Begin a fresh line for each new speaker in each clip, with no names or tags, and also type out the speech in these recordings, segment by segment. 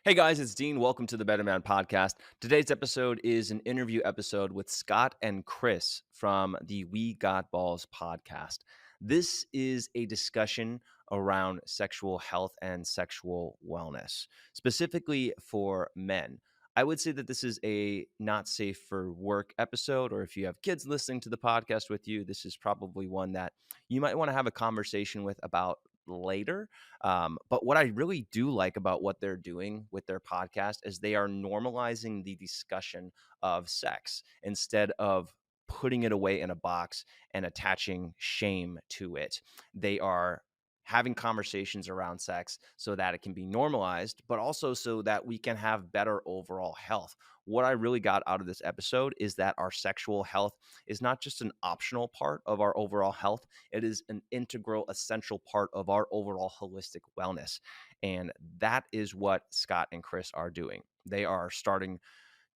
Hey guys, it's Dean. Welcome to the Better Man podcast. Today's episode is an interview episode with Scott and Chris from the We Got Balls podcast. This is a discussion around sexual health and sexual wellness, specifically for men. I would say that this is a not safe for work episode, or if you have kids listening to the podcast with you, this is probably one that you might want to have a conversation with about later. But what I really do like about what they're doing with their podcast is they are normalizing the discussion of sex instead of putting it away in a box and attaching shame to it. They are having conversations around sex so that it can be normalized, but also so that we can have better overall health. What I really got out of this episode is that our sexual health is not just an optional part of our overall health, it is an integral, essential part of our overall holistic wellness. And that is what Scott and Chris are doing. They are starting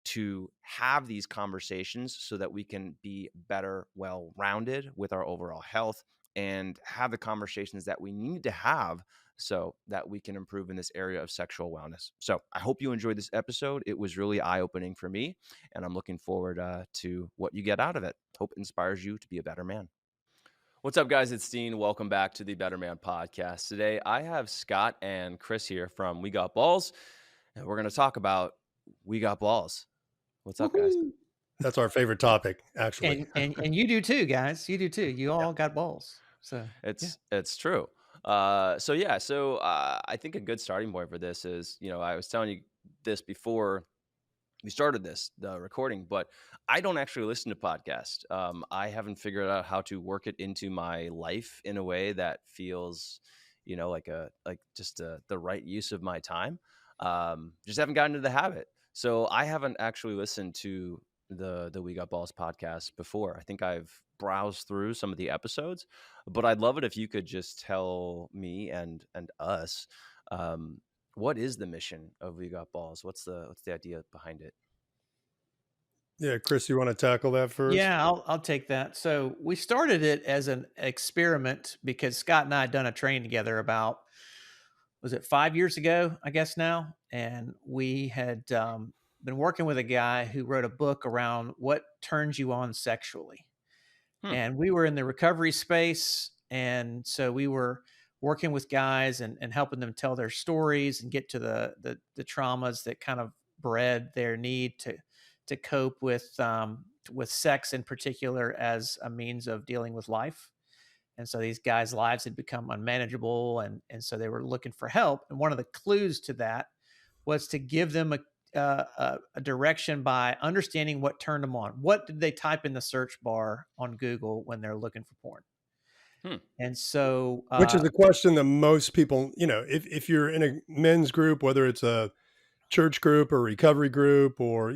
to have these conversations so that we can be better, well rounded with our overall health and have the conversations that we need to have so that we can improve in this area of sexual wellness. So I hope you enjoyed this episode. It was really eye opening for me, and I'm looking forward to what you get out of it. Hope it inspires you to be a better man. What's up, guys? It's Dean. Welcome back to the Better Man podcast. Today, I have Scott and Chris here from We Got Balls, and we're going to talk about We Got Balls. What's up, guys?
Woohoo.
That's our favorite topic, actually.
And you do too, guys. You do too. You
Yeah.
all got balls. So yeah.
It's true. I think a good starting point for this is, I was telling you this before we started the recording, but I don't actually listen to podcasts. I haven't figured out how to work it into my life in a way that feels, the right use of my time. Just haven't gotten into the habit. So I haven't actually listened to the We Got Balls podcast before. I think I've browsed through some of the episodes, but I'd love it if you could just tell me and us, what is the mission of We Got Balls? What's the idea behind it?
Yeah, Chris, you want to tackle that first?
Yeah, I'll take that. So we started it as an experiment because Scott and I had done a train together about, was it 5 years ago, I guess now? And we had been working with a guy who wrote a book around what turns you on sexually.
Hmm.
And we were in the recovery space. And so we were working with guys and helping them tell their stories and get to the traumas that kind of bred their need to cope with sex in particular as a means of dealing with life. And so these guys' lives had become unmanageable, and so they were looking for help. And one of the clues to that was to give them a direction by understanding what turned them on. What did they type in the search bar on Google when they're looking for porn?
Hmm.
And so,
Which is a question that most people, if you're in a men's group, whether it's a church group or recovery group or,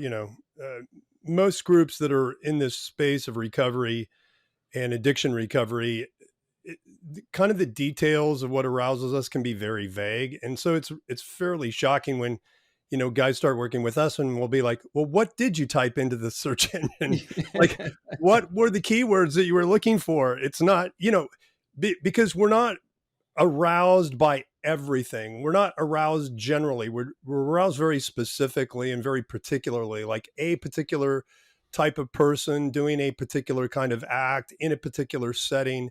most groups that are in this space of recovery and addiction recovery, kind of the details of what arouses us can be very vague. And so it's fairly shocking when, guys start working with us and we'll be like, well, what did you type into the search engine? Like, what were the keywords that you were looking for? It's not, because we're not aroused by everything. We're not aroused generally. We're aroused very specifically and very particularly, like a particular type of person doing a particular kind of act in a particular setting.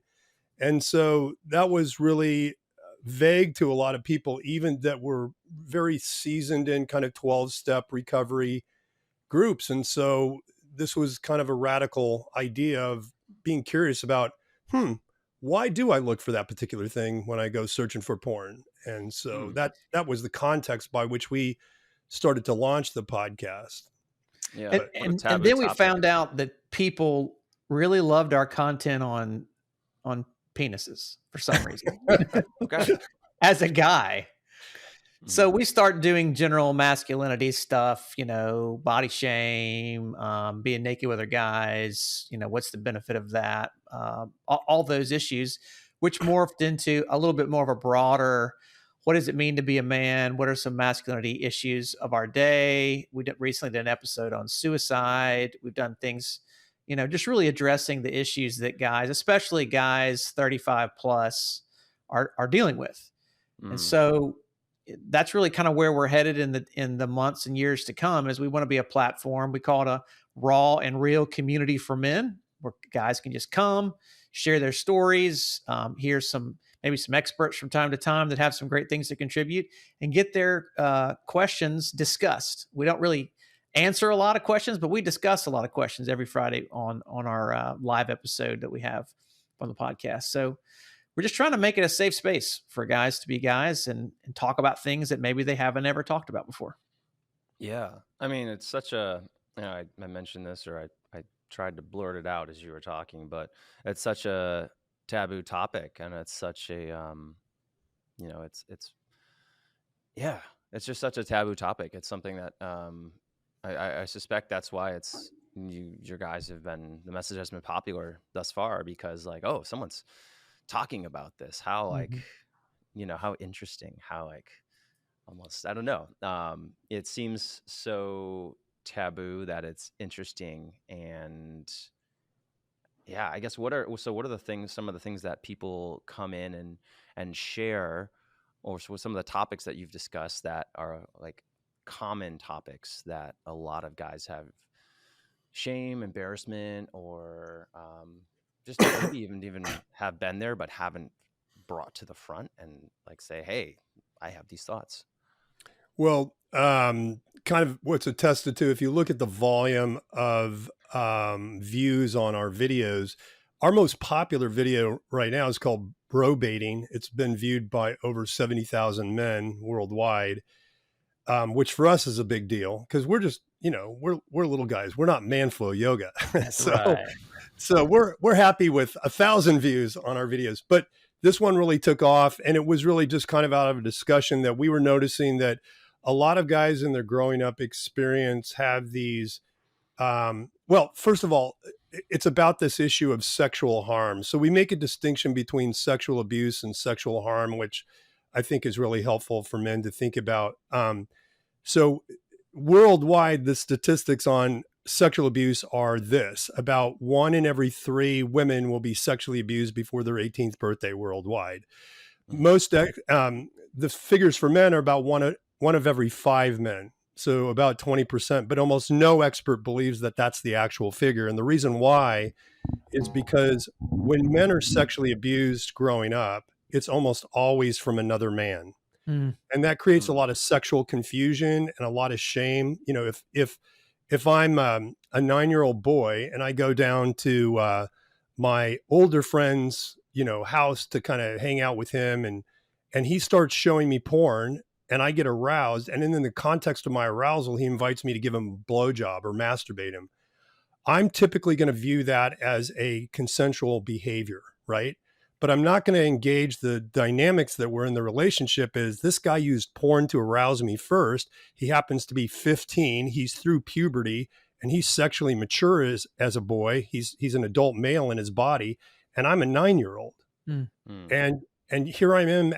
And so that was really vague to a lot of people, even that were very seasoned in kind of 12-step recovery groups. And so this was kind of a radical idea of being curious about, why do I look for that particular thing when I go searching for porn? And so
Hmm.
that was the context by which we started to launch the podcast.
Yeah.
and,
But
What a
and
taboo
then we
topic.
found out that people really loved our content on penises for some reason.
Okay.
As a guy,
Mhm.
so we start doing general masculinity stuff, body shame, being naked with our guys, what's the benefit of that? All those issues, which morphed into a little bit more of a broader, what does it mean to be a man? What are some masculinity issues of our day? Recently did an episode on suicide. We've done things, just really addressing the issues that guys, especially guys 35 plus, are dealing with. And
Mm.
so that's really kind of where we're headed in the months and years to come. Is we want to be a platform. We call it a raw and real community for men, where guys can just come, share their stories, hear maybe some experts from time to time that have some great things to contribute, and get their questions discussed. We don't really answer a lot of questions, but we discuss a lot of questions every Friday on our live episode that we have on the podcast. So we're just trying to make it a safe space for guys to be guys and talk about things that maybe they haven't ever talked about before.
Yeah. I mean, it's such a, I mentioned this, or I tried to blurt it out as you were talking, but it's such a taboo topic, and it's such a, yeah, it's just such a taboo topic. It's something that, I suspect that's why your guys have been, the message has been popular thus far, because like, oh, someone's talking about this. How like, how interesting, how like, almost, I don't know. It seems so taboo that it's interesting. And yeah, I guess what are the things, some of the things that people come in and share, or some of the topics that you've discussed that are like common topics that a lot of guys have shame, embarrassment, or just maybe even have been there but haven't brought to the front and like say, hey, I have these thoughts.
Well, kind of what's attested to, if you look at the volume of views on our videos, our most popular video right now is called Bro Baiting. It's been viewed by over 70,000 men worldwide, which for us is a big deal because we're just, we're little guys. We're not man flow yoga.
That's
so,
right.
so we're happy with 1,000 views on our videos, but this one really took off, and it was really just kind of out of a discussion that we were noticing that a lot of guys in their growing up experience have these, well, first of all, it's about this issue of sexual harm. So we make a distinction between sexual abuse and sexual harm, which I think is really helpful for men to think about. So worldwide, the statistics on sexual abuse are this: about 1 in every 3 women will be sexually abused before their 18th birthday worldwide. Most, the figures for men are about one of every 5 men. So about 20%, but almost no expert believes that that's the actual figure. And the reason why is because when men are sexually abused growing up, it's almost always from another man. And that creates a lot of sexual confusion and a lot of shame. If I'm a 9-year-old boy and I go down to my older friend's, house to kind of hang out with him, and he starts showing me porn, and I get aroused, and then in the context of my arousal, he invites me to give him a blowjob or masturbate him, I'm typically going to view that as a consensual behavior, right? But I'm not going to engage the dynamics that were in the relationship. Is this guy used porn to arouse me first? He happens to be 15. He's through puberty, and he's sexually mature as a boy. He's an adult male in his body, and I'm a 9-year-old. And here I am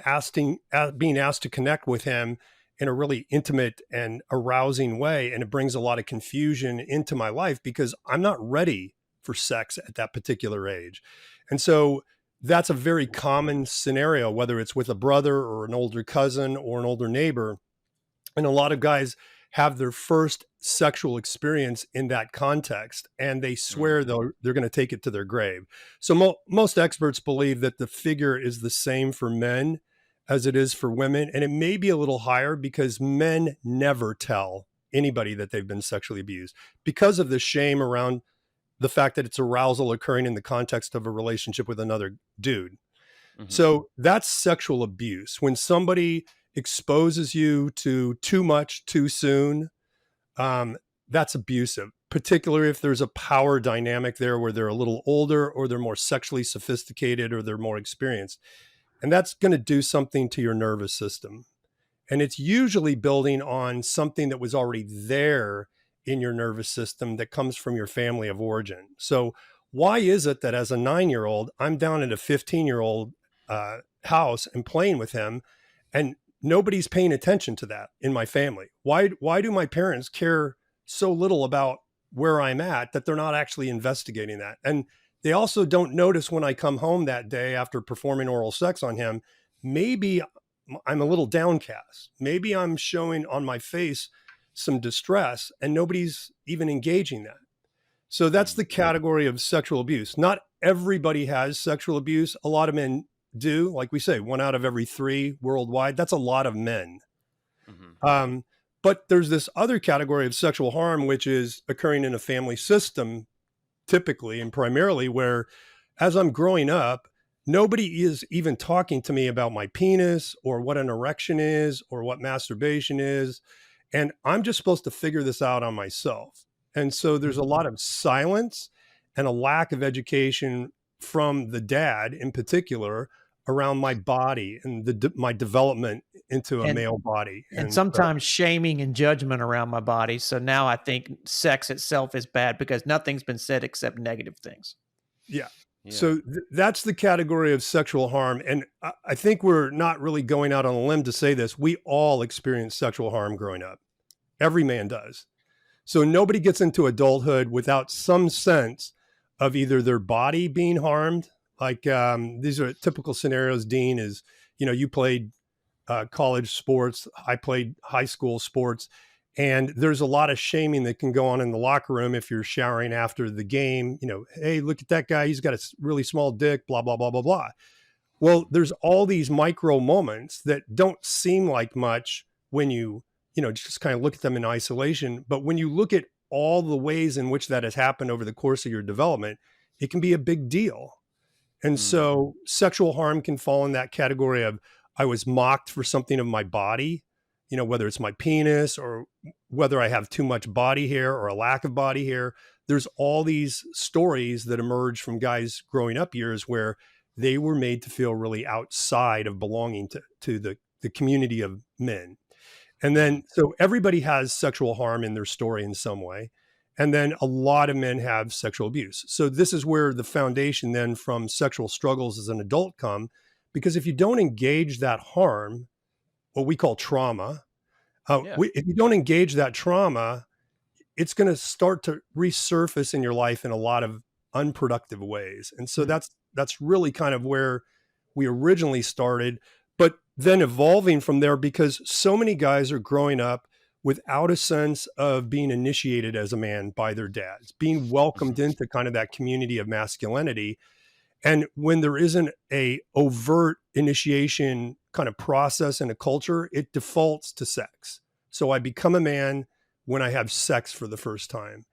being asked to connect with him in a really intimate and arousing way. And it brings a lot of confusion into my life because I'm not ready for sex at that particular age. And so that's a very common scenario, whether it's with a brother or an older cousin or an older neighbor. And a lot of guys have their first sexual experience in that context, and they swear they're going to take it to their grave. So most experts believe that the figure is the same for men as it is for women. And it may be a little higher because men never tell anybody that they've been sexually abused because of the shame around the fact that it's arousal occurring in the context of a relationship with another dude. So that's sexual abuse. When somebody exposes you to too much too soon, that's abusive, particularly if there's a power dynamic there where they're a little older or they're more sexually sophisticated or they're more experienced. And that's going to do something to your nervous system. And it's usually building on something that was already there in your nervous system that comes from your family of origin. So why is it that as a 9-year-old, I'm down at a 15-year-old house and playing with him, and nobody's paying attention to that in my family? Why do my parents care so little about where I'm at that they're not actually investigating that? And they also don't notice when I come home that day after performing oral sex on him, maybe I'm a little downcast. Maybe I'm showing on my face some distress and nobody's even engaging that. So that's the category of sexual abuse. Not everybody has sexual abuse. A lot of men do. Like we say, 1 out of every 3 worldwide. That's a lot of men.
Mm-hmm.
But there's this other category of sexual harm, which is occurring in a family system, typically and primarily, where as I'm growing up, nobody is even talking to me about my penis or what an erection is or what masturbation is. And I'm just supposed to figure this out on myself. And so there's a lot of silence and a lack of education from the dad in particular around my body and my development into a
and
male body.
and
And so,
sometimes shaming and judgment around my body. So now I think sex itself is bad because nothing's been said except negative things.
yeah.
Yeah.
So that's the category of sexual harm. And I think we're not really going out on a limb to say this. We all experience sexual harm growing up. Every man does. So nobody gets into adulthood without some sense of either their body being harmed. Like these are typical scenarios, Dean, is, you played college sports. I played high school sports. And there's a lot of shaming that can go on in the locker room if you're showering after the game. Hey, look at that guy. He's got a really small dick, blah, blah, blah, blah, blah. Well, there's all these micro moments that don't seem like much when you just kind of look at them in isolation. But when you look at all the ways in which that has happened over the course of your development, it can be a big deal. And so sexual harm can fall in that category of I was mocked for something of my body, whether it's my penis or whether I have too much body hair or a lack of body hair. There's all these stories that emerge from guys growing up years where they were made to feel really outside of belonging to the community of men. And then, so everybody has sexual harm in their story in some way. And then a lot of men have sexual abuse. So this is where the foundation then from sexual struggles as an adult come, because if you don't engage that harm, what we call trauma,
Yeah.
if you don't engage that trauma, it's going to start to resurface in your life in a lot of unproductive ways. And so that's really kind of where we originally started, but then evolving from there because so many guys are growing up without a sense of being initiated as a man by their dads, being welcomed into kind of that community of masculinity. And when there isn't a overt initiation kind of process in a culture, it defaults to sex. So I become a man when I have sex for the first time.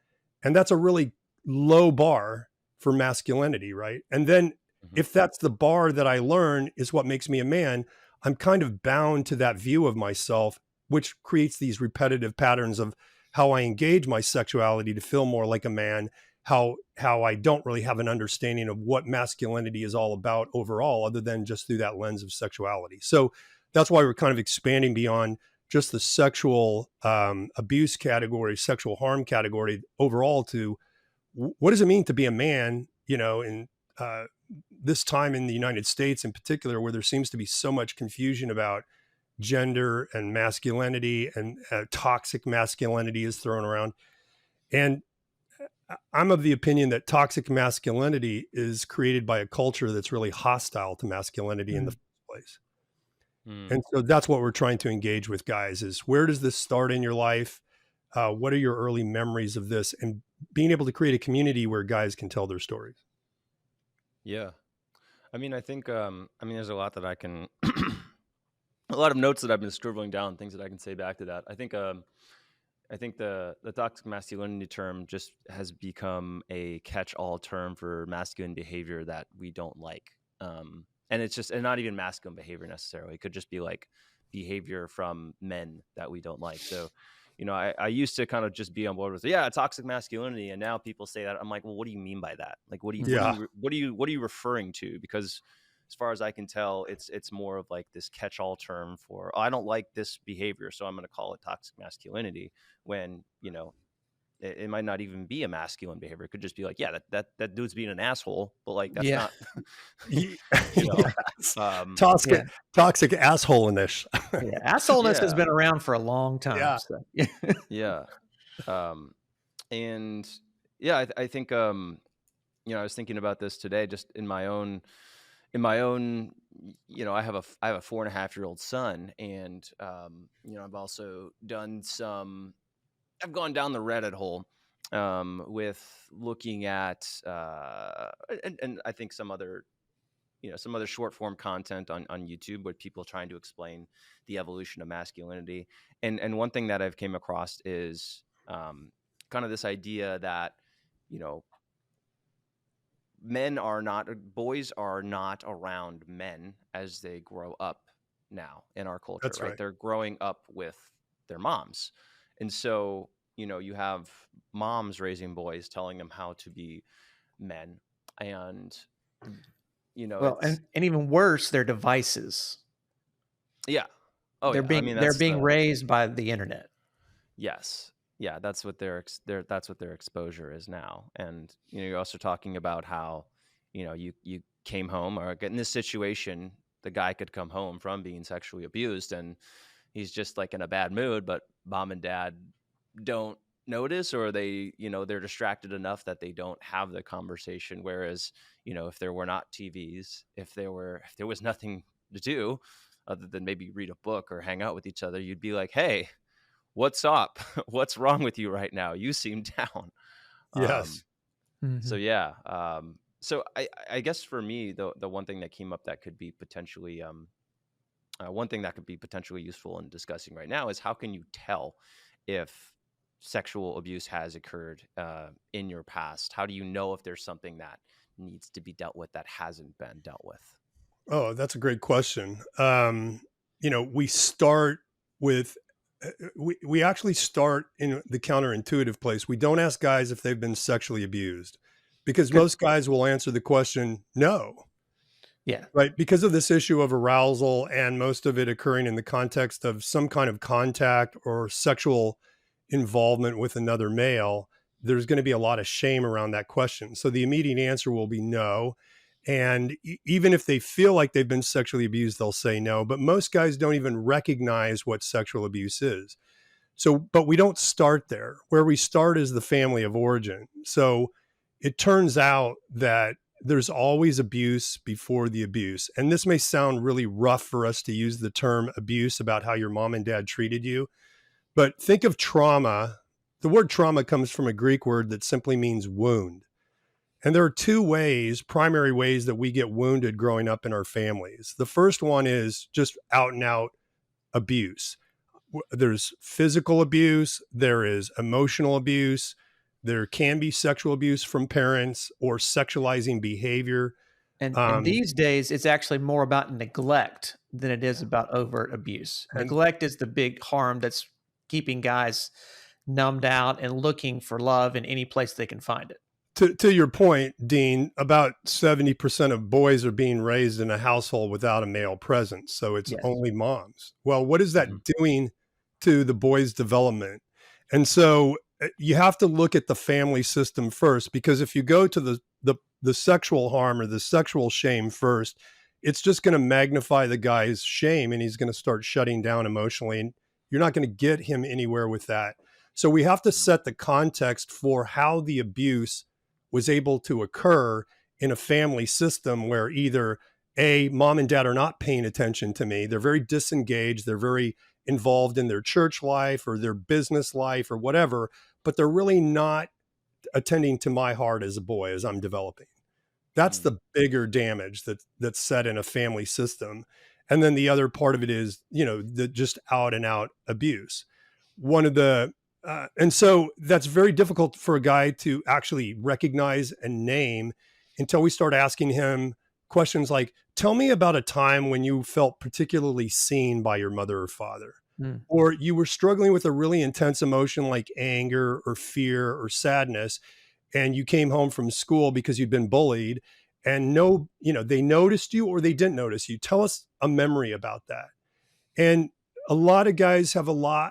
And that's a really low bar for masculinity, right? And then if that's the bar that I learn is what makes me a man, I'm kind of bound to that view of myself, which creates these repetitive patterns of how I engage my sexuality to feel more like a man, how I don't really have an understanding of what masculinity is all about overall, other than just through that lens of sexuality. So that's why we're kind of expanding beyond just the sexual abuse category, sexual harm category overall to what does it mean to be a man, in this time in the United States in particular, where there seems to be so much confusion about gender and masculinity and toxic masculinity is thrown around. And I'm of the opinion that toxic masculinity is created by a culture that's really hostile to masculinity in the first place. And so that's what we're trying to engage with guys is where does this start in your life? What are your early memories of this? And being able to create a community where guys can tell their stories.
Yeah. I mean, I think, there's a lot that I can, a lot of notes that I've been scribbling down, things that I can say back to that. I think the toxic masculinity term just has become a catch-all term for masculine behavior that we don't like. And it's just, and not even masculine behavior necessarily. It could just be like behavior from men that we don't like. So, I used to kind of just be on board with, yeah, toxic masculinity. And now people say that I'm like, well, what do you mean by that? Like, what are you referring to? Because as far as I can tell, it's more of like this catch-all term for, oh, I don't like this behavior, so I'm going to call it toxic masculinity. When it might not even be a masculine behavior. It could just be like, yeah, that dude's being an asshole, but like that's not,
Yes.
Yeah.
Toxic assholiness.
Assholeness has
Yeah.
been around for a long time.
Yeah.
So.
Yeah. And yeah, I think I was thinking about this today, just in my own I have a 4.5-year-old son, and I've also done some. I've gone down the Reddit hole with looking at and I think some other short form content on YouTube with people trying to explain the evolution of masculinity. And one thing that I've came across is kind of this idea that, you know, boys are not around men as they grow up now in our culture,
That's
right?
right.
They're growing up with their moms. And so, you have moms raising boys, telling them how to be men. And,
Well,
it's,
and even worse, their devices.
yeah. Oh yeah. I mean,
They're
that's
being
the,
raised by the internet.
yes. Yeah. That's what that's what their exposure is now. And, you're also talking about how, you came home or get in this situation, the guy could come home from being sexually abused and he's just like in a bad mood, but mom and dad don't notice, or they're distracted enough that they don't have the conversation. Whereas, if there were not TVs, if there was nothing to do other than maybe read a book or hang out with each other, you'd be like, hey, what's up? What's wrong with you right now? You seem down. um
Yes.
so
Mhm.
yeah. So I guess for me, the one thing that came up that could be potentially one thing that could be potentially useful in discussing right now is, how can you tell if sexual abuse has occurred in your past? How do you know if there's something that needs to be dealt with that hasn't been dealt with?
Oh, that's a great question. We start with, we actually start in the counterintuitive place. We don't ask guys if they've been sexually abused, because
Good.
most guys will answer the question, no.
Yeah.
Right, because of this issue of arousal, and most of it occurring in the context of some kind of contact or sexual involvement with another male, there's going to be a lot of shame around that question. So the immediate answer will be no. And even if they feel like they've been sexually abused, they'll say no. But most guys don't even recognize what sexual abuse is. So, but we don't start there. Where we start is the family of origin. So it turns out that there's always abuse before the abuse. And this may sound really rough for us to use the term abuse about how your mom and dad treated you, but think of trauma. The word trauma comes from a Greek word that simply means wound. And there are two ways, primary ways, that we get wounded growing up in our families. The first one is just out and out abuse. There's physical abuse, there is emotional abuse, there can be sexual abuse from parents or sexualizing behavior.
And
Um,
these days, it's actually more about neglect than it is
Yeah.
about overt abuse.
and
Neglect is the big harm that's keeping guys numbed out and looking for love in any place they can find it.
to your point, Dean, about 70% of boys are being raised in a household without a male presence. So it's
Yes.
only moms. Well, what is
Hmm.
that doing to the boy's development? And so you have to look at the family system first, because if you go to the sexual harm or the sexual shame first, it's just going to magnify the guy's shame, and he's going to start shutting down emotionally, and you're not going to get him anywhere with that. So we have to set the context for how the abuse was able to occur in a family system where either A, mom and dad are not paying attention to me, they're very disengaged, they're very involved in their church life or their business life or whatever, but they're really not attending to my heart as a boy as I'm developing. That's
Hmm.
the bigger damage that's set in a family system. And then the other part of it is, the just out and out abuse. One of the and so that's very difficult for a guy to actually recognize and name until we start asking him questions like, tell me about a time when you felt particularly seen by your mother or father,
Mm.
or you were struggling with a really intense emotion like anger or fear or sadness, and you came home from school because you'd been bullied, and no, they noticed you or they didn't notice you. Tell us a memory about that. And a lot of guys have a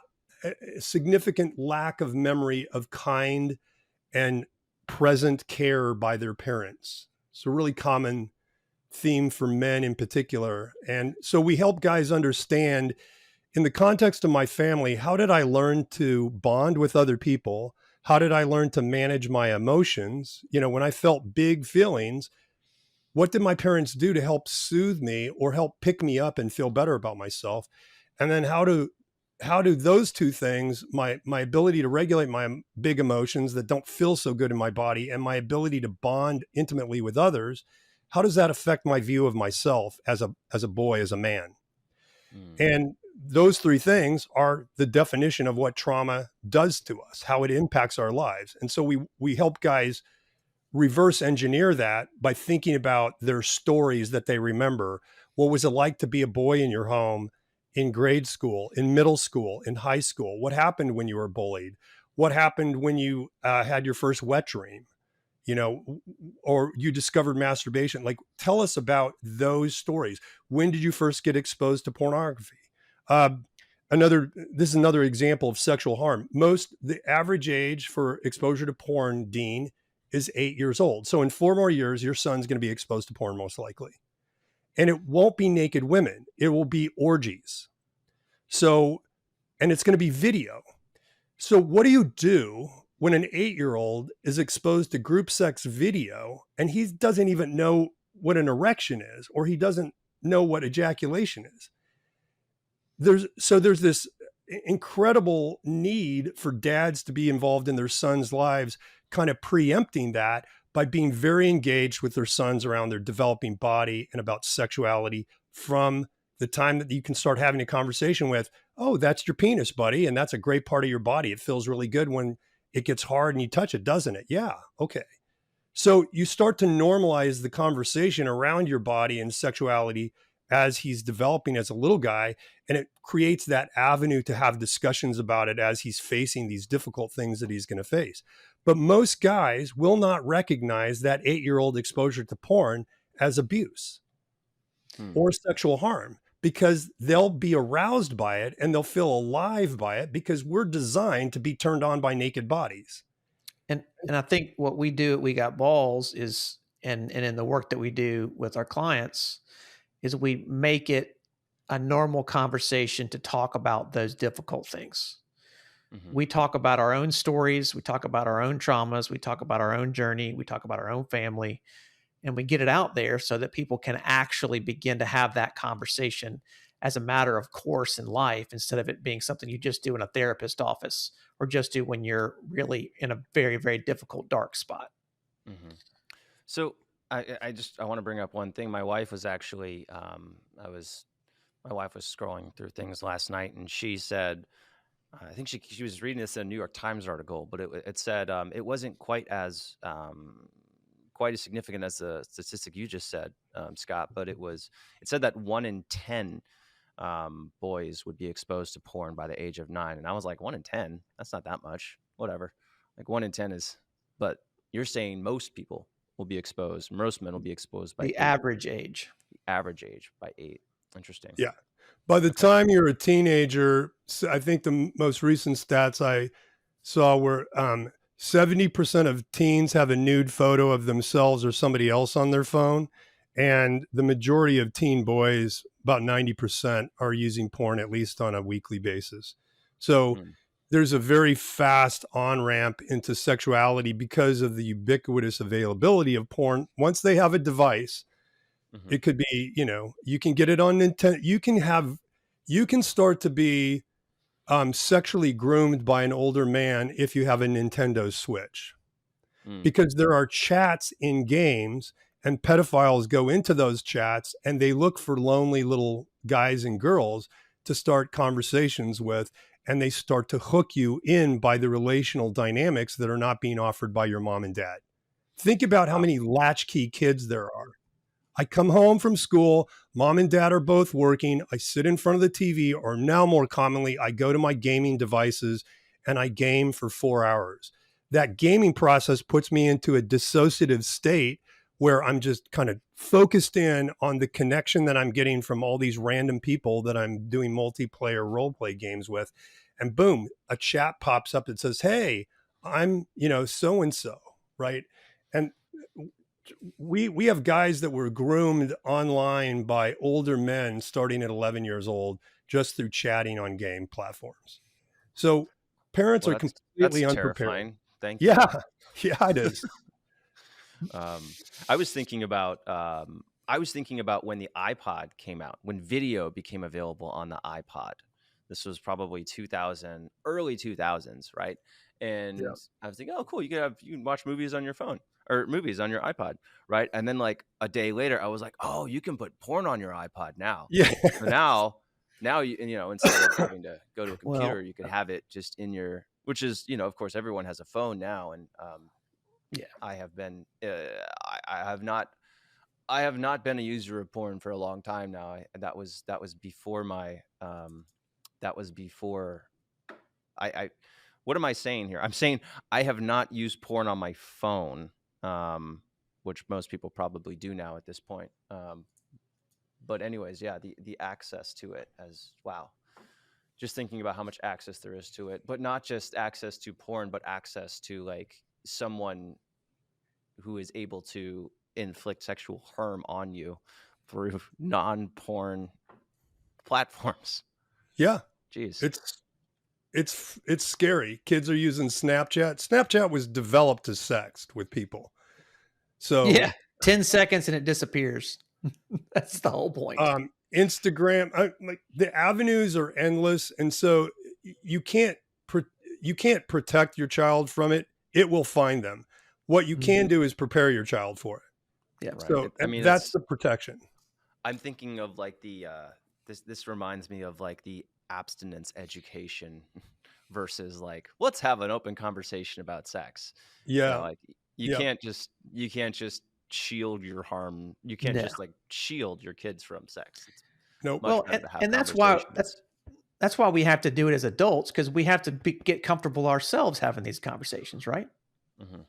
significant lack of memory of kind and present care by their parents. It's a really common theme for men in particular. And so we help guys understand, in the context of my family, how did I learn to bond with other people? How did I learn to manage my emotions? When I felt big feelings, What did my parents do to help soothe me or help pick me up and feel better about myself? And then how do those two things, my ability to regulate my big emotions that don't feel so good in my body and my ability to bond intimately with others, how does that affect my view of myself as a boy, as a man?
Mm.
And those three things are the definition of what trauma does to us, how it impacts our lives. And so we help guys reverse engineer that by thinking about their stories that they remember. What was it like to be a boy in your home, in grade school, in middle school, in high school? What happened when you were bullied? What happened when you had your first wet dream? Or you discovered masturbation? Like, tell us about those stories. When did you first get exposed to pornography? Uh, this is another example of sexual harm. The average age for exposure to porn, Dean, is 8 years old. So in 4 more years, your son's going to be exposed to porn most likely. And it won't be naked women. It will be orgies. So, and it's going to be video. So what do you do when an 8-year-old is exposed to group sex video and he doesn't even know what an erection is, or he doesn't know what ejaculation is? There's this incredible need for dads to be involved in their sons' lives, kind of preempting that by being very engaged with their sons around their developing body and about sexuality from the time that you can start having a conversation with, oh, that's your penis, buddy, and that's a great part of your body. It feels really good when it gets hard and you touch it, doesn't it? Yeah. Okay. So you start to normalize the conversation around your body and sexuality as he's developing as a little guy. And it creates that avenue to have discussions about it as he's facing these difficult things that he's going to face. But most guys will not recognize that 8-year-old exposure to porn as abuse
Hmm.
or sexual harm, because they'll be aroused by it and they'll feel alive by it, because we're designed to be turned on by naked bodies.
And I think what we do at We Got Balls is, and in the work that we do with our clients, is we make it a normal conversation to talk about those difficult things.
Mm-hmm.
We talk about our own stories, we talk about our own traumas, we talk about our own journey, we talk about our own family, and we get it out there so that people can actually begin to have that conversation as a matter of course in life, instead of it being something you just do in a therapist office or just do when you're really in a very, very difficult, dark spot.
Mm-hmm. So I want to bring up one thing. My wife was actually my wife was scrolling through things last night, and she said, I think she was reading this in a New York Times article, but it said it wasn't quite as significant as the statistic you just said, Scott. But it said that 1 in 10 boys would be exposed to porn by the age of 9, and I was like, 1 in 10? That's not that much. Whatever. Like 1 in 10 is, but you're saying most people will be exposed. Most men will be exposed by
The
8.
average age.
The average age by 8. Interesting.
Yeah. By the
Okay.
time you're a teenager, I think the most recent stats I saw were 70% of teens have a nude photo of themselves or somebody else on their phone. And the majority of teen boys, about 90%, are using porn at least on a weekly basis. So
Mm.
there's a very fast on ramp into sexuality because of the ubiquitous availability of porn. Once they have a device,
Mm-hmm.
it could be, you can get it on Nintendo. You can start to be sexually groomed by an older man if you have a Nintendo Switch,
Mm.
because there are chats in games and pedophiles go into those chats and they look for lonely little guys and girls to start conversations with. And they start to hook you in by the relational dynamics that are not being offered by your mom and dad. Think about how
Wow.
many latchkey kids there are. I come home from school, mom and dad are both working. I sit in front of the TV, or now more commonly, I go to my gaming devices and I game for 4 hours. That gaming process puts me into a dissociative state where I'm just kind of focused in on the connection that I'm getting from all these random people that I'm doing multiplayer role play games with. And boom, a chat pops up that says, "Hey, I'm, so and so," right? And we have guys that were groomed online by older men starting at 11 years old just through chatting on game platforms. So parents
Well,
are
that's
completely unprepared.
terrifying. Thank you.
Yeah, yeah, it is.
Um, I was thinking about when the iPod came out, when video became available on the iPod. This was probably 2000, early 2000s, right?
Yeah.
And I was thinking, oh, cool, you can watch movies on your phone or movies on your iPod, right? And then like a day later, I was like, oh, you can put porn on your iPod now.
Yeah.
So now instead of having to go to a computer,
Well,
you can have it just in your, which is, of course, everyone has a phone now, and
yeah.
I have been I have not been a user of porn for a long time now. That was before my that was before I what am I saying here? I'm saying I have not used porn on my phone, which most people probably do now at this point. But anyways, yeah, the access to it, as wow. Just thinking about how much access there is to it, but not just access to porn, but access to like someone who is able to inflict sexual harm on you through non-porn platforms.
Yeah.
Jeez.
It's scary. Kids are using Snapchat. Snapchat was developed to sext with people. So
Yeah. 10 seconds and it disappears. That's the whole point.
Instagram, like the avenues are endless, and so you can't you can't protect your child from it. It will find them. What you can do is prepare your child for it.
Yeah.
Right.
So,
I
and
mean,
that's
it's
the protection.
I'm thinking of like the this reminds me of like the abstinence education versus like let's have an open conversation about sex.
Yeah.
Like
Yep.
you can't just shield your harm. You can't
No.
just like shield your kids from sex. It's
Nope.
much
Well,
better to have
and that's why
conversations.
that's why we have to do it as adults, because we have to get comfortable ourselves having these conversations, right?
Hmm.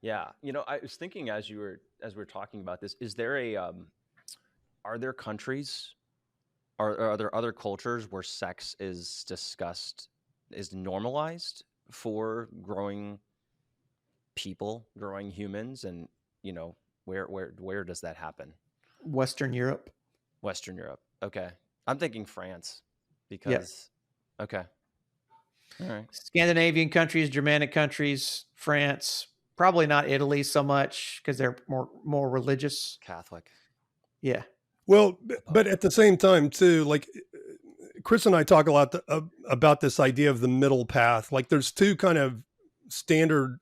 Yeah, I was thinking as we were talking about this, is there a are there countries, are there other cultures where sex is discussed, is normalized for growing people, growing humans, and where does that happen?
Western Europe.
Western Europe. Okay, I'm thinking France
Yeah.
because okay, all right,
Scandinavian countries, Germanic countries, France, probably not Italy so much because they're more religious.
Catholic.
Yeah.
Well, but
Oh,
at the same time, too, like Chris and I talk a lot about this idea of the middle path. Like, there's two kind of standard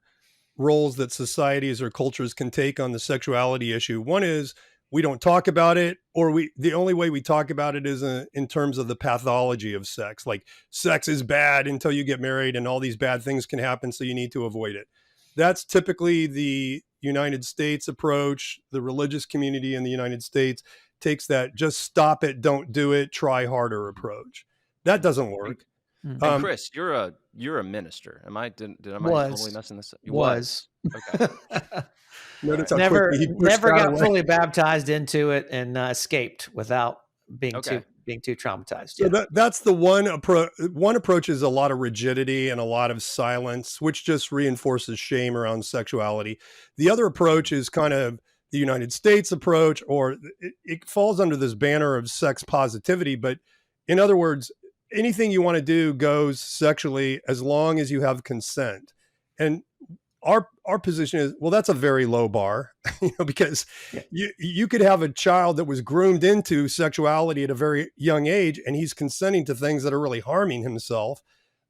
roles that societies or cultures can take on the sexuality issue. One is we don't talk about it, or the only way we talk about it is in terms of the pathology of sex. Like, sex is bad until you get married, and all these bad things can happen, so you need to avoid it. That's typically the United States approach. The religious community in the United States takes that just stop it, don't do it, try harder approach. That
mhm.
doesn't
And,
work.
and
Um,
Chris, you're a minister. Am I totally
Was.
messing this up? You
Was.
was. Okay. All
Notice
right.
how quickly
never
he pushed
never
that
got
away.
fully baptized into it and escaped without
Okay.
being too traumatized.
So
Yeah.
that's the one approach. One approach is a lot of rigidity and a lot of silence, which just reinforces shame around sexuality. The other approach is kind of the United States approach, or it falls under this banner of sex positivity. But in other words, anything you want to do goes sexually as long as you have consent. And our position is, well, that's a very low bar, because
Yeah.
you could have a child that was groomed into sexuality at a very young age, and he's consenting to things that are really harming himself.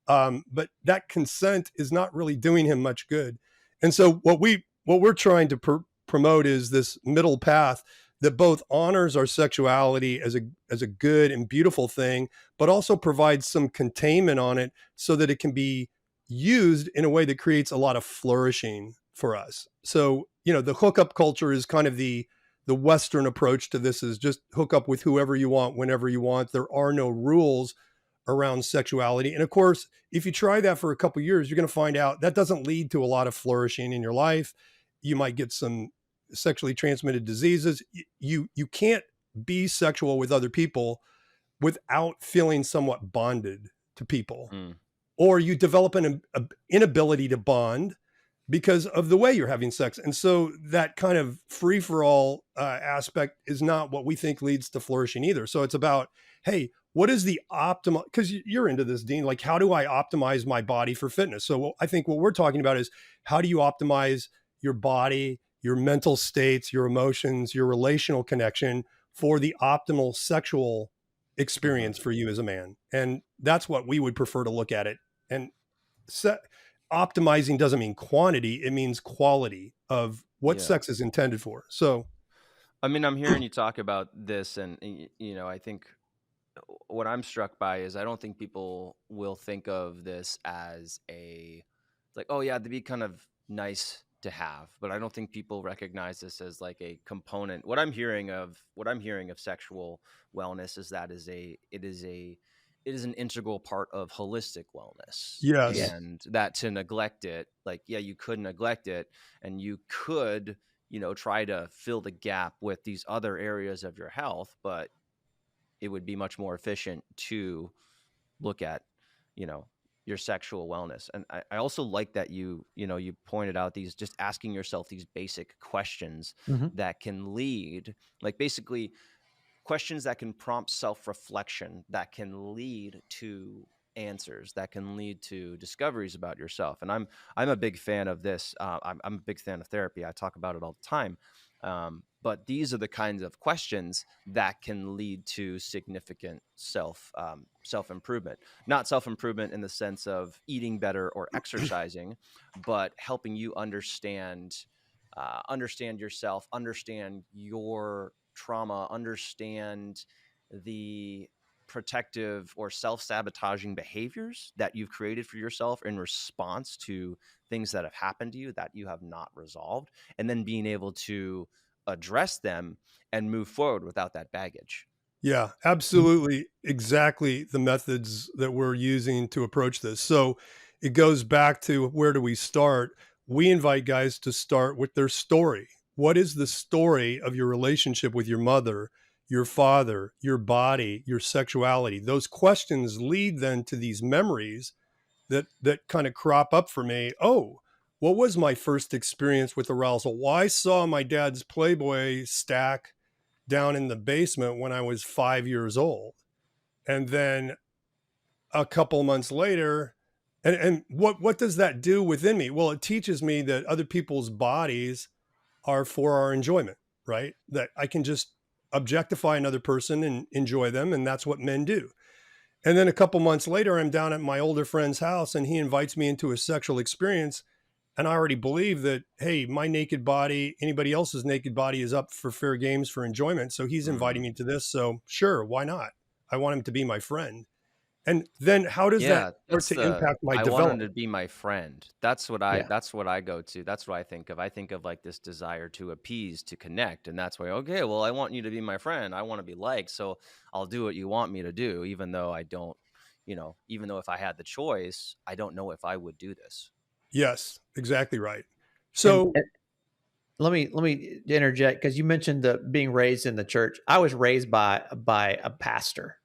But that consent is not really doing him much good. And so what we're trying to promote is this middle path that both honors our sexuality as a good and beautiful thing, but also provides some containment on it so that it can be used in a way that creates a lot of flourishing for us. So, the hookup culture is kind of the Western approach to this, is just hook up with whoever you want, whenever you want. There are no rules around sexuality. And of course, if you try that for a couple of years, you're going to find out that doesn't lead to a lot of flourishing in your life. You might get some sexually transmitted diseases. You can't be sexual with other people without feeling somewhat bonded to people,
Mm,
or you develop an inability to bond because of the way you're having sex. And so that kind of free for all aspect is not what we think leads to flourishing either. So it's about, hey, what is the optimal, because you're into this, Dean, like, how do I optimize my body for fitness? So I think what we're talking about is, how do you optimize your body, your mental states, your emotions, your relational connection for the optimal sexual
Mm-hmm.
experience for you as a man. And that's what we would prefer to look at it. And se- optimizing doesn't mean quantity, it means quality of what
Yeah.
sex is intended for. So,
I mean, I'm hearing you talk about this, and I think what I'm struck by is I don't think people will think of this as like, oh yeah, they'd be kind of nice to have, but I don't think people recognize this as like a component. What I'm hearing of sexual wellness is that it is an integral part of holistic wellness.
Yeah.
yes.
And that to neglect it, like, yeah, you could neglect it, and you could, try to fill the gap with these other areas of your health, but it would be much more efficient to look at, you know, your sexual wellness. And I also like that you pointed out these, just asking yourself these basic questions
Hmm.
that can lead, like, basically questions that can prompt self-reflection, that can lead to answers, that can lead to discoveries about yourself. And I'm a big fan of this. I'm a big fan of therapy. I talk about it all the time. But these are the kinds of questions that can lead to significant self improvement. Not self improvement in the sense of eating better or exercising, but helping you understand yourself, understand your trauma, understand the protective or self-sabotaging behaviors that you've created for yourself in response to things that have happened to you that you have not resolved, and then being able to address them and move forward without that baggage.
Yeah, absolutely. Exactly the methods that we're using to approach this. So it goes back to, where do we start? We invite guys to start with their story. What is the story of your relationship with your mother, your father, your body, your sexuality? Those questions lead then to these memories that kind of crop up for me. Oh, what was my first experience with arousal? Well, I saw my dad's Playboy stack down in the basement when I was 5 years old. And then a couple months later, and what does that do within me? Well, it teaches me that other people's bodies are for our enjoyment, right? That I can just objectify another person and enjoy them. And that's what men do. And then a couple months later, I'm down at my older friend's house and he invites me into a sexual experience. And I already believe that, hey, my naked body, anybody else's naked body is up for fair games for enjoyment. So he's inviting
Mm.
me to this. So sure, why not? I want him to be my friend. And then how does that
Yeah,
start
that's
to
the
impact my
I want him to
development?
be my friend. That's what I
Yeah.
that's what I go to. That's what I think of. I think of like this desire to appease, to connect. And that's why, okay, well, I want you to be my friend. I want to be liked. So I'll do what you want me to do, even though I don't, even though if I had the choice, I don't know if I would do this.
Yes, exactly right.
And,
So,
and let me interject, because you mentioned the being raised in the church. I was raised by a pastor.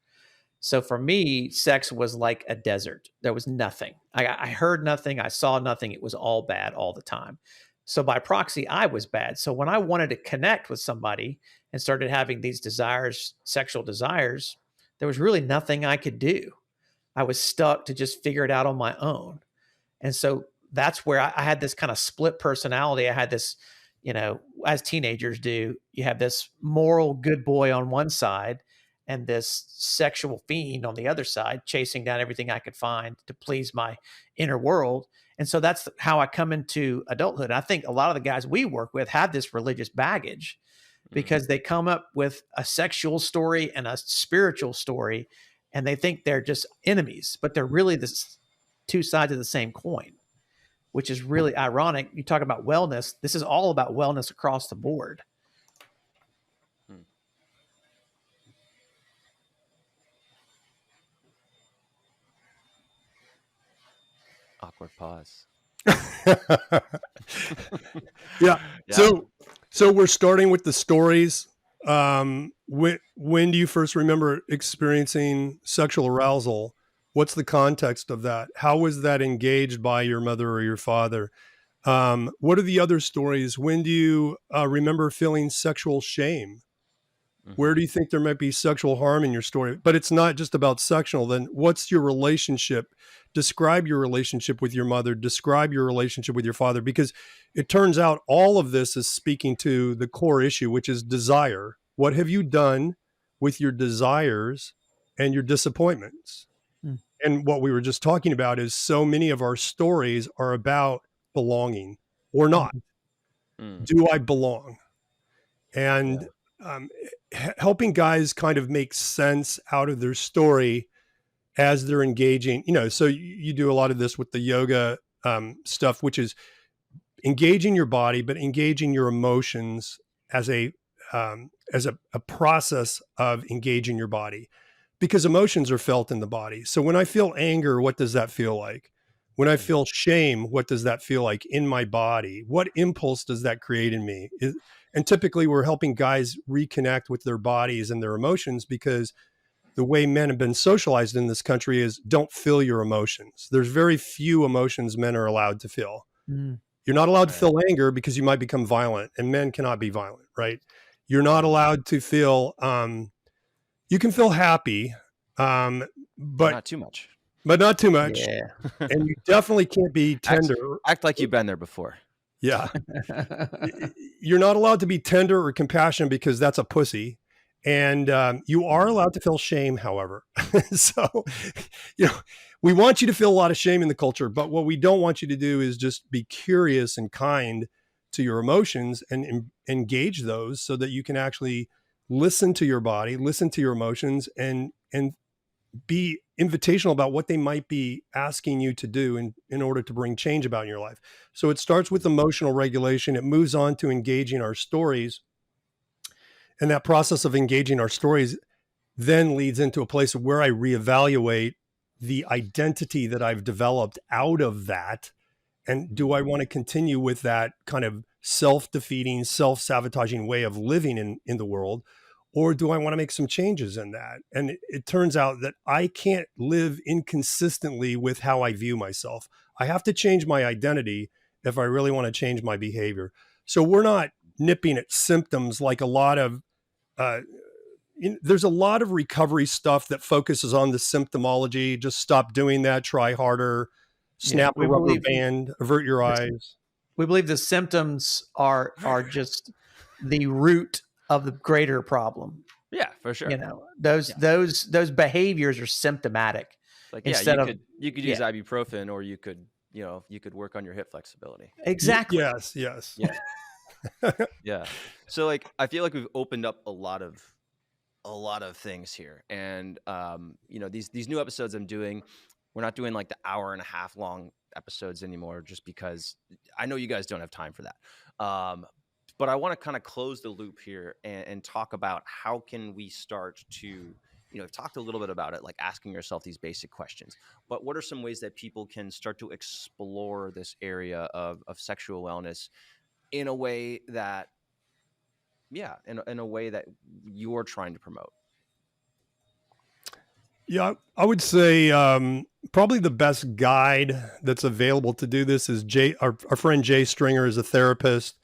So for me, sex was like a desert. There was nothing. I heard nothing. I saw nothing. It was all bad all the time. So by proxy, I was bad. So when I wanted to connect with somebody and started having these desires, sexual desires, there was really nothing I could do. I was stuck to just figure it out on my own. And so that's where I had this kind of split personality. I had this, as teenagers do, you have this moral good boy on one side and this sexual fiend on the other side, chasing down everything I could find to please my inner world. And so that's how I come into adulthood. I think a lot of the guys we work with have this religious baggage
Mm.
because they come up with a sexual story and a spiritual story, and they think they're just enemies, but they're really the two sides of the same coin, which is really ironic. You talk about wellness. This is all about wellness across the board.
Mm. Awkward pause.
yeah.
Yeah.
So we're starting with the stories. When do you first remember experiencing sexual arousal? What's the context of that? How was that engaged by your mother or your father? What are the other stories? When do you remember feeling sexual shame? Where
Hmm.
do you think there might be sexual harm in your story? But it's not just about sexual. Then what's your relationship? describe your relationship with your mother, describe your relationship with your father, because it turns out all of this is speaking to the core issue, which is desire. What have you done with your desires and your disappointments?
Mm.
And what we were just talking about is so many of our stories are about belonging or not.
Mhm.
Mm,
Do I belong?
yeah.
And um, helping guys kind of make sense out of their story as they're engaging, so you do a lot of this with the yoga stuff, which is engaging your body, but engaging your emotions as a process of engaging your body, because emotions are felt in the body. So when I feel anger, what does that feel like? When I
Mhm.
feel shame, what does that feel like in my body? What impulse does that create in me? And typically we're helping guys reconnect with their bodies and their emotions, because the way men have been socialized in this country is don't feel your emotions. There's very few emotions men are allowed to feel.
Mm.
You're not allowed to
Right.
feel anger because you might become violent, and men cannot be violent, right? You're not
Mhm.
allowed to feel, you can feel happy, um,
But
but,
not too much.
but not too much.
Yeah.
And you definitely can't be
act,
tender.
act like you've been there before.
Yeah. You're not allowed to be tender or compassionate because that's a pussy. And you are
Mm,
allowed to feel shame, however. So, you know, we want you to feel a lot of shame in the culture, but what we don't want you to do is just be curious and kind to your emotions and engage those so that you can actually listen to your body, listen to your emotions, and be invitational about what they might be asking you to do in order to bring change about in your life. So it starts with emotional regulation. It moves on to engaging our stories. And that process of engaging our stories then leads into a place of where I reevaluate the identity that I've developed out of that. And do
mm,
I want to continue with that kind of self-defeating, self-sabotaging way of living in the world? Or do I want to make some changes in that? And it turns out that I can't live inconsistently with how I view myself. I have to change my identity if I really want to change my behavior. So we're not nipping at symptoms like a lot of uh, there's a lot of recovery stuff that focuses on the symptomology. Just stop doing that, try harder,
Yeah.
snap a rubber band, avert your
This,
eyes.
we believe the symptoms are just the root of the greater problem.
yeah, for sure.
You know, those behaviors are symptomatic
Like, yeah,
instead of
you could
yeah,
use ibuprofen, or you could work on your hip flexibility.
exactly.
Yes, yes.
Yeah, yeah. So like, I feel like we've opened up a lot of things here, and these new episodes I'm doing, we're not doing like the hour and a half long episodes anymore, just because I know you guys don't have time for that. But I want to kind of close the loop here and talk about how can we start to, we've talked a little bit about it, like asking yourself these basic questions, but what are some ways that people can start to explore this area of sexual wellness in a way that, yeah, in a way that you're trying to promote?
Yeah, I would say probably the best guide that's available to do this is our friend Jay Stringer is a therapist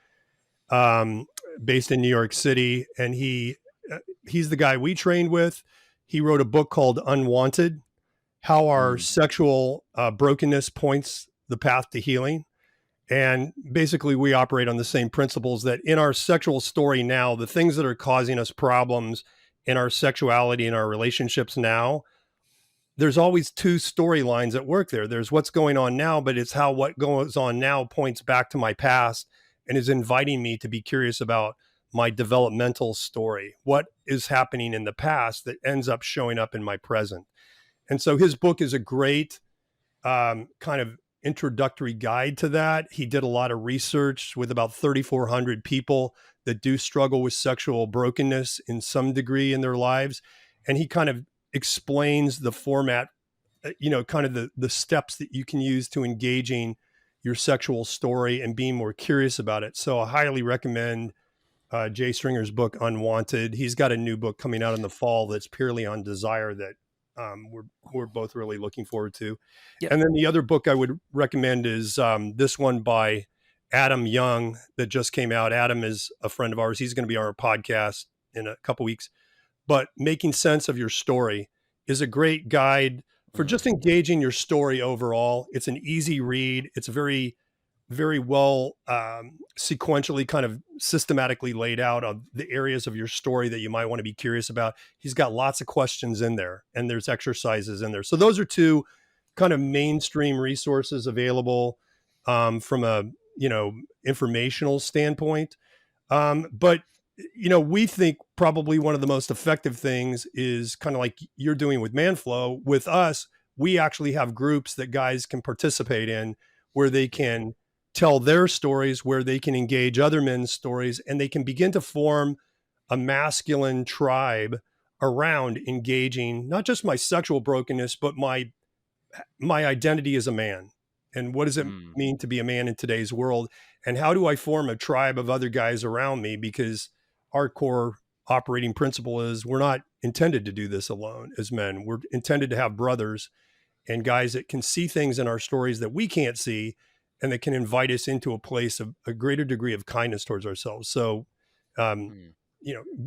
um, based in New York City, and he's the guy we trained with. He wrote a book called Unwanted: How Our
Mm,
Sexual Brokenness Points the Path to Healing. And basically, we operate on the same principles that in our sexual story now, the things that are causing us problems in our sexuality and our relationships now, there's always two storylines at work there. There's what's going on now, but it's how what goes on now points back to my past and is inviting me to be curious about my developmental story. What is happening in the past that ends up showing up in my present? And so his book is a great kind of introductory guide to that. He did a lot of research with about 3,400 people that do struggle with sexual brokenness in some degree in their lives. And he kind of explains the format, kind of the steps that you can use to engaging your sexual story and being more curious about it. So I highly recommend Jay Stringer's book Unwanted. He's got a new book coming out in the fall that's purely on desire that we're both really looking forward to.
Yep.
And then the other book I would recommend is this one by Adam Young that just came out. Adam is a friend of ours. He's going to be on our podcast in a couple weeks. But Making Sense of Your Story is a great guide for just engaging your story overall. It's an easy read. It's very, very well sequentially kind of systematically laid out on the areas of your story that you might want to be curious about. He's got lots of questions in there, and there's exercises in there. So those are two kind of mainstream resources available from a, informational standpoint. But we think probably one of the most effective things is kind of like you're doing with Manflow. With us, we actually have groups that guys can participate in where they can tell their stories, where they can engage other men's stories, and they can begin to form a masculine tribe around engaging not just my sexual brokenness, but my identity as a man. And what does it mean to be a man in today's world? And how do I form a tribe of other guys around me? Because our core operating principle is we're not intended to do this alone as men. We're intended to have brothers and guys that can see things in our stories that we can't see, and that can invite us into a place of a greater degree of kindness towards ourselves. So,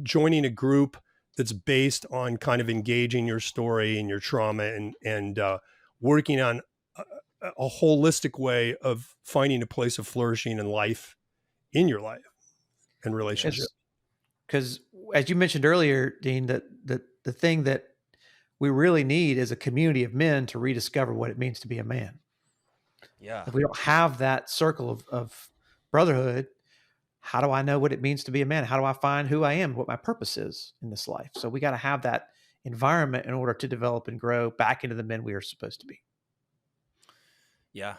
joining a group that's based on kind of engaging your story and your trauma and working on a holistic way of finding a place of flourishing in life, in your life and relationship.
Because as you mentioned earlier, Dean, that the thing that we really need is a community of men to rediscover what it means to be a man.
Yeah.
If we don't have that circle of brotherhood, how do I know what it means to be a man? How do I find who I am, what my purpose is in this life? So we got to have that environment in order to develop and grow back into the men we are supposed to be.
Yeah.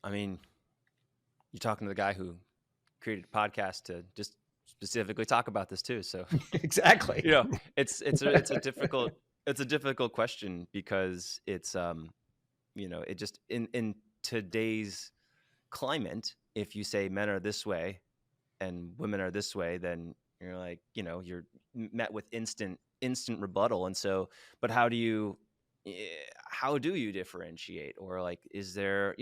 I mean, you're talking to the guy who created a podcast to just specifically talk about this too. So
exactly.
It's a difficult question because it's it just in today's climate, if you say men are this way and women are this way, then you're like, you're met with instant rebuttal. And so, but how do you differentiate? Or like, is there,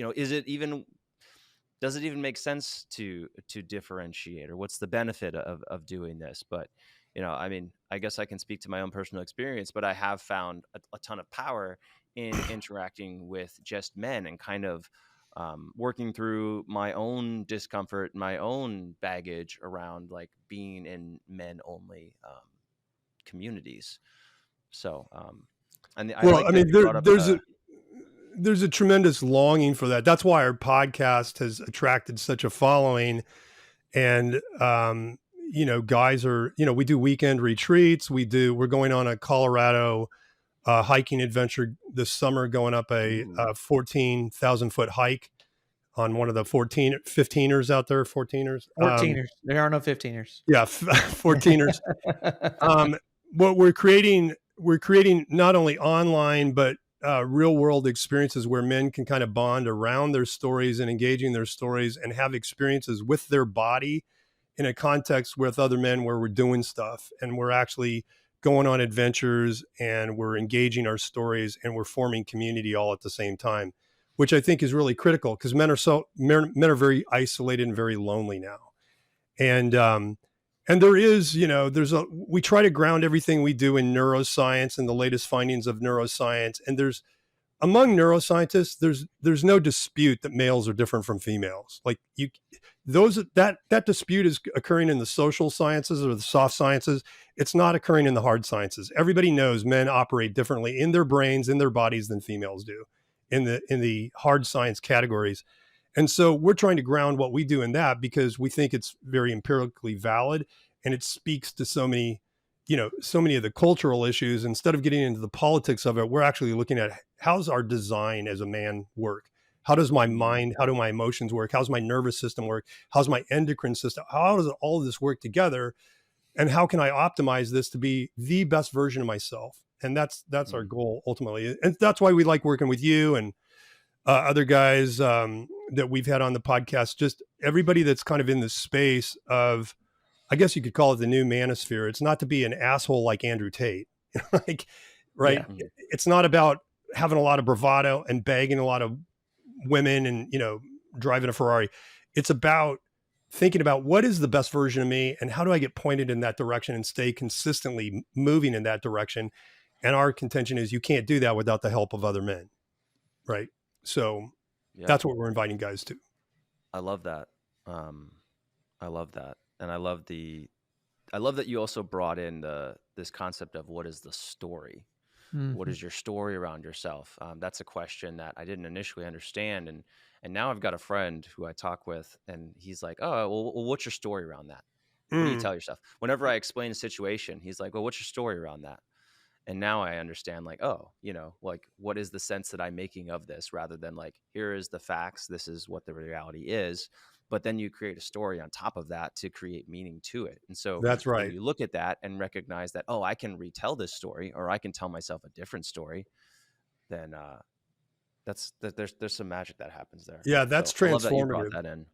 does it even make sense to differentiate, or what's the benefit of doing this? But, I mean, I guess I can speak to my own personal experience, but I have found a ton of power in interacting with just men and kind of working through my own discomfort, my own baggage around like being in men only communities. So, and I like that you brought up
there's a tremendous longing for that. That's why our podcast has attracted such a following. And, guys are, we do weekend retreats. We're going on a Colorado hiking adventure this summer, going up a 14,000 foot hike on one of the 15ers out there, 14ers.
14ers. There are no 15ers.
Yeah. 14ers. What we're creating not only online, but real world experiences where men can kind of bond around their stories and engaging their stories and have experiences with their body in a context with other men where we're doing stuff and we're actually going on adventures and we're engaging our stories and we're forming community all at the same time, which I think is really critical because men are very isolated and very lonely now. And there is, we try to ground everything we do in neuroscience and the latest findings of neuroscience. And among neuroscientists, there's no dispute that males are different from females. Like that dispute is occurring in the social sciences or the soft sciences. It's not occurring in the hard sciences. Everybody knows men operate differently in their brains, in their bodies than females do in the hard science categories. And so we're trying to ground what we do in that because we think it's very empirically valid and it speaks to so many of the cultural issues. Instead of getting into the politics of it, we're actually looking at how's our design as a man work? How does my mind, how do my emotions work? How's my nervous system work? How's my endocrine system? How does all of this work together? And how can I optimize this to be the best version of myself? And that's our goal ultimately. And that's why we like working with you and other guys that we've had on the podcast, just everybody that's kind of in the space of, I guess you could call it the new manosphere. It's not to be an asshole like Andrew Tate, like, right? Yeah. It's not about having a lot of bravado and bagging a lot of women and, driving a Ferrari. It's about thinking about what is the best version of me and how do I get pointed in that direction and stay consistently moving in that direction. And our contention is you can't do that without the help of other men. Right. So
Yeah.
that's what we're inviting guys to.
I love that. Um, I love that. And I love that you also brought in this concept of what is the story? What
Mhm.
is your story around yourself? That's a question that I didn't initially understand, and now I've got a friend who I talk with, and he's like, "Oh, well, what's your story around that? What do you
Mm,
tell yourself?" Whenever I explain a situation, he's like, "Well, what's your story around that?" And now I understand, like, oh, like, what is the sense that I'm making of this, rather than like, here is the facts, this is what the reality is. But then you create a story on top of that to create meaning to it. And so
that's
when
right.
you look at that and recognize that, oh, I can retell this story, or I can tell myself a different story, then there's some magic that happens there.
Yeah, that's
So I love that you brought
transformative.
that in.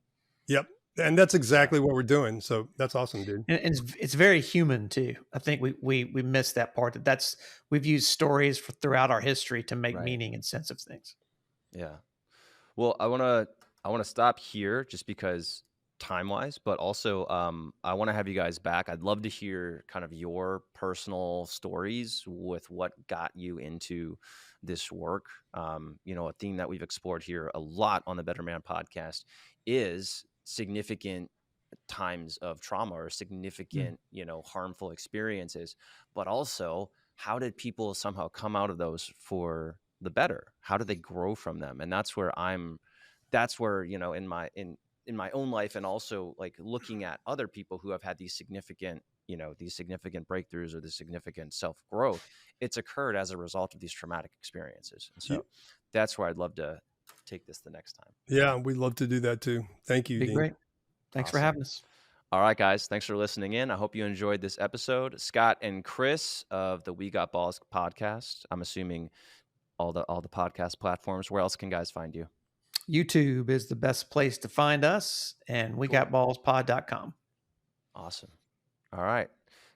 Yep. And that's
Yeah.
exactly what we're doing. So that's awesome, dude.
And it's very human too. I think we miss that part. That's we've used stories throughout our history to make
Right.
meaning and sense of things.
Yeah. Well, I wanna stop here just because time-wise, but also, I wanna have you guys back. I'd love to hear kind of your personal stories with what got you into this work. A theme that we've explored here a lot on the Better Man podcast is significant times of trauma or
Mm.
significant, harmful experiences, but also how did people somehow come out of those for the better? How do they grow from them? And that's where, in my own life, and also like looking at other people who have had these significant breakthroughs or the significant self growth, it's occurred as a result of these traumatic experiences. And
Y-
so that's where I'd love to take this the next time.
Yeah, we'd love to do that too. Thank you,
Be
Dean.
great. Thanks for
Awesome.
having us.
All right, guys. Thanks for listening in. I hope you enjoyed this episode. Scott and Chris of the We Got Balls podcast. I'm assuming all the podcast platforms. Where else can guys find you?
YouTube is the best place to find us, and we
Cool.
got ballspod.com.
Awesome. All right.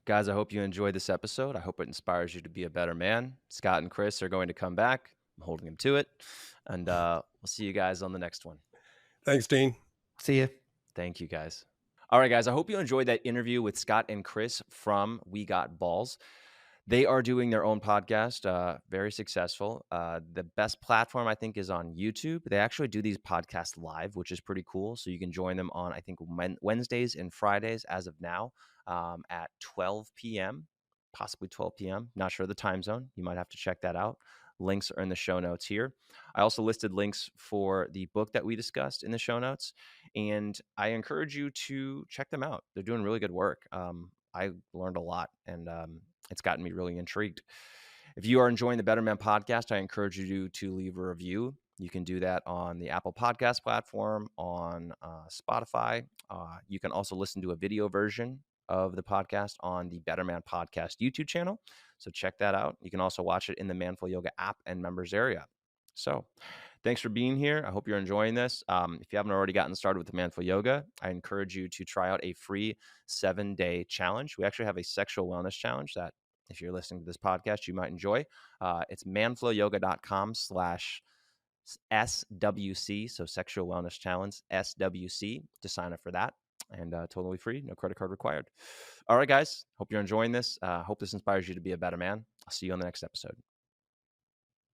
Guys, I hope you enjoyed this episode. I hope it inspires you to be a better man. Scott and Chris are going to come back. I'm holding them to it. And we'll see you guys on the next one.
Thanks, Dean.
See you.
Thank you, guys. All right, guys. I hope you enjoyed that interview with Scott and Chris from We Got Balls. They are doing their own podcast, very successful. The best platform, I think, is on YouTube. They actually do these podcasts live, which is pretty cool. So you can join them on, I think, Wednesdays and Fridays as of now, at 12 p.m., possibly 12 p.m. Not sure the time zone. You might have to check that out. Links are in the show notes here. I also listed links for the book that we discussed in the show notes, and I encourage you to check them out. They're doing really good work. I learned a lot, and it's gotten me really intrigued. If you are enjoying the Better Man podcast, I encourage you to leave a review. You can do that on the Apple Podcast platform, on Spotify. You can also listen to a video version of the podcast on the Better Man Podcast YouTube channel. So check that out. You can also watch it in the Manful Yoga app and members area. So thanks for being here. I hope you're enjoying this. If you haven't already gotten started with the Manful Yoga, I encourage you to try out a free 7-day challenge. We actually have a sexual wellness challenge that, if you're listening to this podcast, you might enjoy. It's manflowyoga.com/SWC. So sexual wellness challenge, SWC, to sign up for that. And totally free, no credit card required. All right, guys. Hope you're enjoying this. Hope this inspires you to be a better man. I'll see you on the next episode.